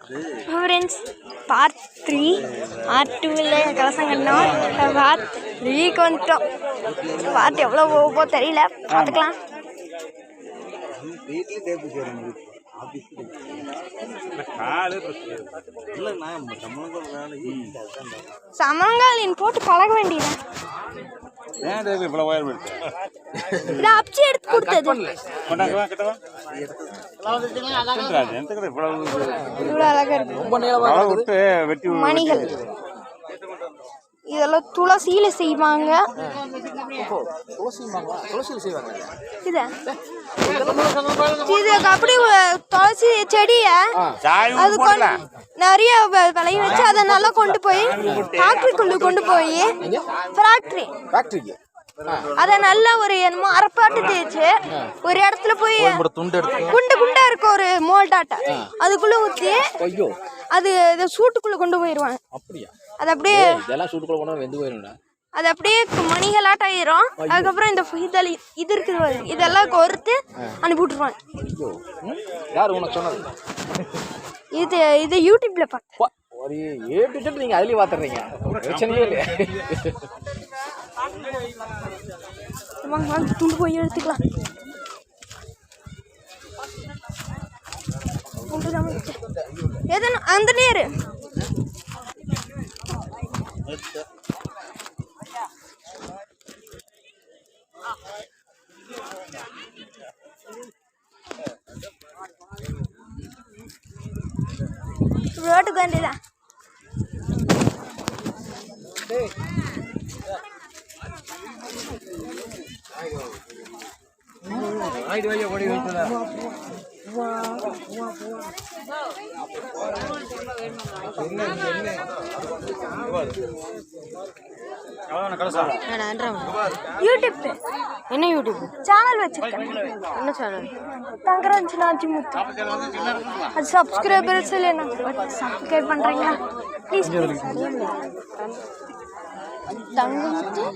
Friends part 3 part 2ல கலசம் கட்டினோம். Part 3க்கு வந்துட்டோம். பார்ட் எவ்வளோ போகப்போ தெரியல, பார்த்துக்கலாம். சமங்காலின் போட்டு பழக வேண்டியது. இதை அப்சி எடுத்து கொடுத்தது இவ்வளோ அழகா இருக்கு. மணிகள் இதெல்லாம் துளசியில செய்வாங்க. இது அப்படி துளசி செடிய அது நிறைய விளைய வச்சு அதை நல்லா கொண்டு போய் ஃபேக்டரிக்குள்ள கொண்டு போய் ஃபேக்டரிக்கு அத நல்ல ஒரு என்னமோ அரப்பாட்டு தேய்ச்சு ஒரு இடத்துல போய் குண்டு குண்டா இருக்க ஒரு மோல்டாட்டா அதுக்குள்ள ஊத்தி அது சூட்டுக்குள்ள கொண்டு போயிருவாங்க. அது அப்படியே அது அப்படியே மணிகளாட்டம் ஆயிரும். அதுக்கப்புறம் இந்த இது இருக்குது இதெல்லாம் கோர்த்து அனுப்பி விட்டுருவாங்க. இது இது யூடியூப்ல பார்த்தேன். நீங்க அதுலயே பாத்துறீங்க, பிரச்சனையே இல்லையா? துண்டு போய் எடுத்துக்கலாம். அந்த நேரு ரோட்டுக்கு வேண்டியதான். யூடியூப் என்ன யூடியூப் சேனல் வச்சிருக்கேன். என்ன சேனல்? தங்கராஜ் நாச்சிமுத்து. அது சப்ஸ்கிரைபர்ஸ் இல்லைன்னா சப்ஸ்கிரைப் பண்றீங்களா ப்ளீஸ்? தங்கமுத்து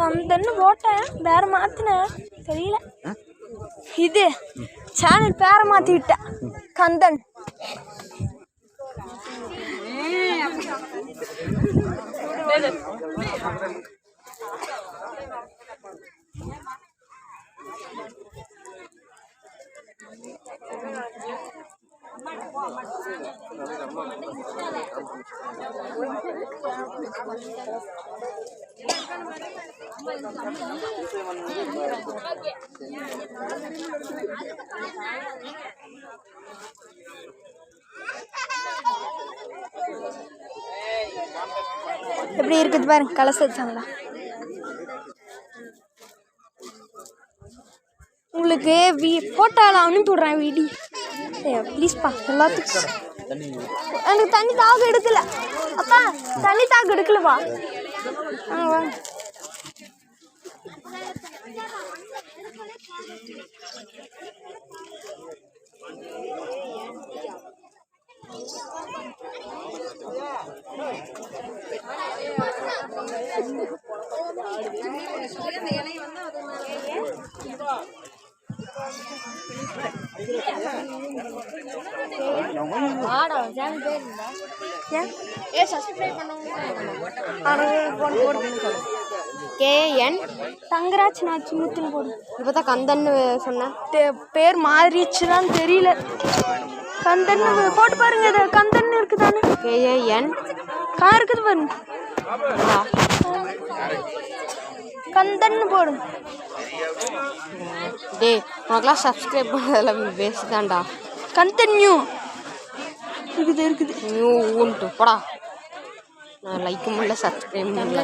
கந்தன்னு போட்டேன், வேற மாத்தினேன் தெரியல. இது சேனல் பேரை மாத்தி விட்டேன், கந்தன். எப்படி இருக்குது பாருங்க கலசச்சாங்களா. உங்களுக்கு போட்டோலாம் அனுப்பி விடுறேன் வீடியோ. ப்ளீஸ்ப்பா எல்லாத்துக்கும். எனக்கு தண்ணி தாக எடுக்கல. அப்பா தண்ணி தாக எடுக்கலப்பா. வாங்க. KN தங்கராஜ் நாச்சிமுத்துன்னு போடும். இப்போதான் கந்தன்னு சொன்னேன், பேர் மாறிடுச்சுதான் தெரியல. கந்தன் போட்டு பாருங்க, இது கந்தன் இருக்குதானே. KAN இருக்குது பாருங்க, கந்தன் போடும். டே உனக்கெல்லாம் சப்ஸ்கிரைப் பண்ணதெல்லாம் வேஸ்ட் தான்டா. கந்தன்யூ இருக்குது நியூ உண்டு போடா. நான் லைக் பண்ணல, சப்ஸ்கிரைப் பண்ணல.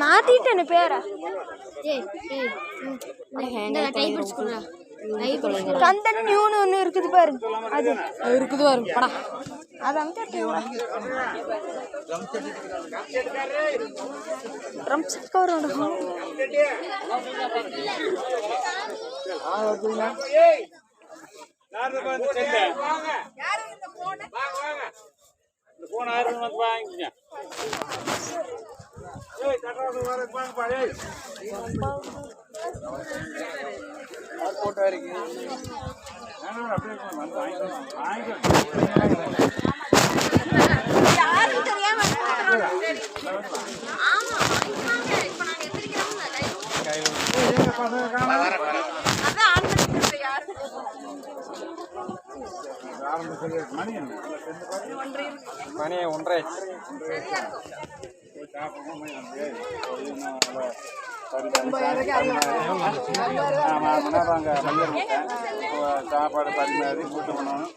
மாத்திட்டேன் பேரை. கந்தன் நியூன்னு ஒன்று இருக்குது பாருங்க, அது இருக்குது பாருங்க படா. அது அங்கே யாருக்கும் தெரியாம ஆமா இப்ப நான் எந்திரிக்கிறேன் அதான் ஆன் பண்ணிட்டு யாரு மணி 1:30 சாப்பாடு பரிமாறி கூட்டு பண்ணணும்.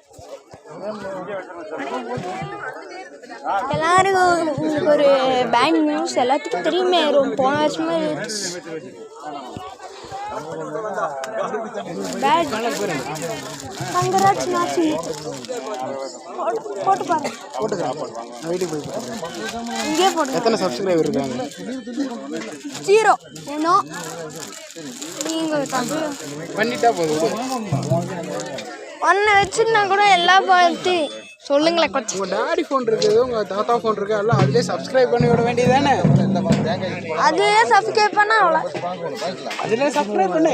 எல்லாரும் உங்களுக்கு ஒரு பேங்க் நியூஸ் எல்லாத்துக்கும் தெரியுமே போன வருஷமே கங்கராஜ் நாச்சி போட்டு பாருங்க. வீட்டுக்கு போய் பாருங்க. இங்கே போட்டு எத்தனை சப்ஸ்கிரைபர் இருக்காங்க? 0 இன்னும் நீங்கள் பண்ணிட்டா போதும். ஒன்று வச்சுருந்தா கூட எல்லா பார்த்து சொல்லுங்களேன் கொஞ்சம். உங்கள் டாடி ஃபோன் இருக்குது, உங்கள் தாத்தா ஃபோன் இருக்குது, எல்லாம் அதிலே சப்ஸ்கிரைப் பண்ணி விட வேண்டியதானே? அதுவே சப்ஸ்கிரைப் பண்ணா அவ்வளோ. அதிலே சப்ஸ்கிரைப் பண்ண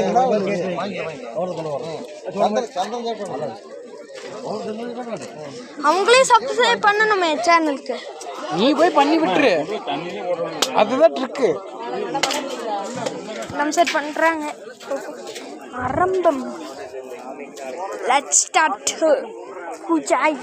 அவங்களே சப்ஸ்கிரைப் பண்ணணுமே சேனலுக்கு. நீ போய் பண்ணி விட்டுரு, அதுதான் ட்ரிக்கு. நம்ம செட் பண்ணுறாங்க ஆரம்பம். லெட்ஸ் ஸ்டார்ட் குஜாய்.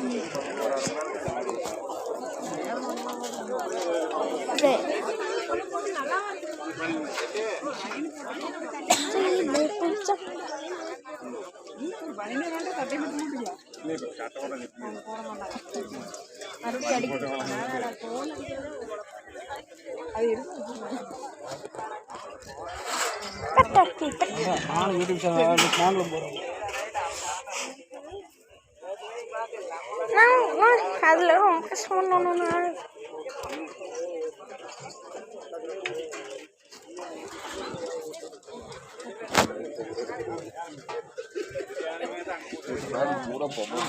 யூடியூப் சேனல் போகிறோம். அதில் ரொம்ப சொல்லணும்னா கூட போகும்.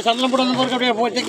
சந்தனம் போட்டு அப்படியே போச்சு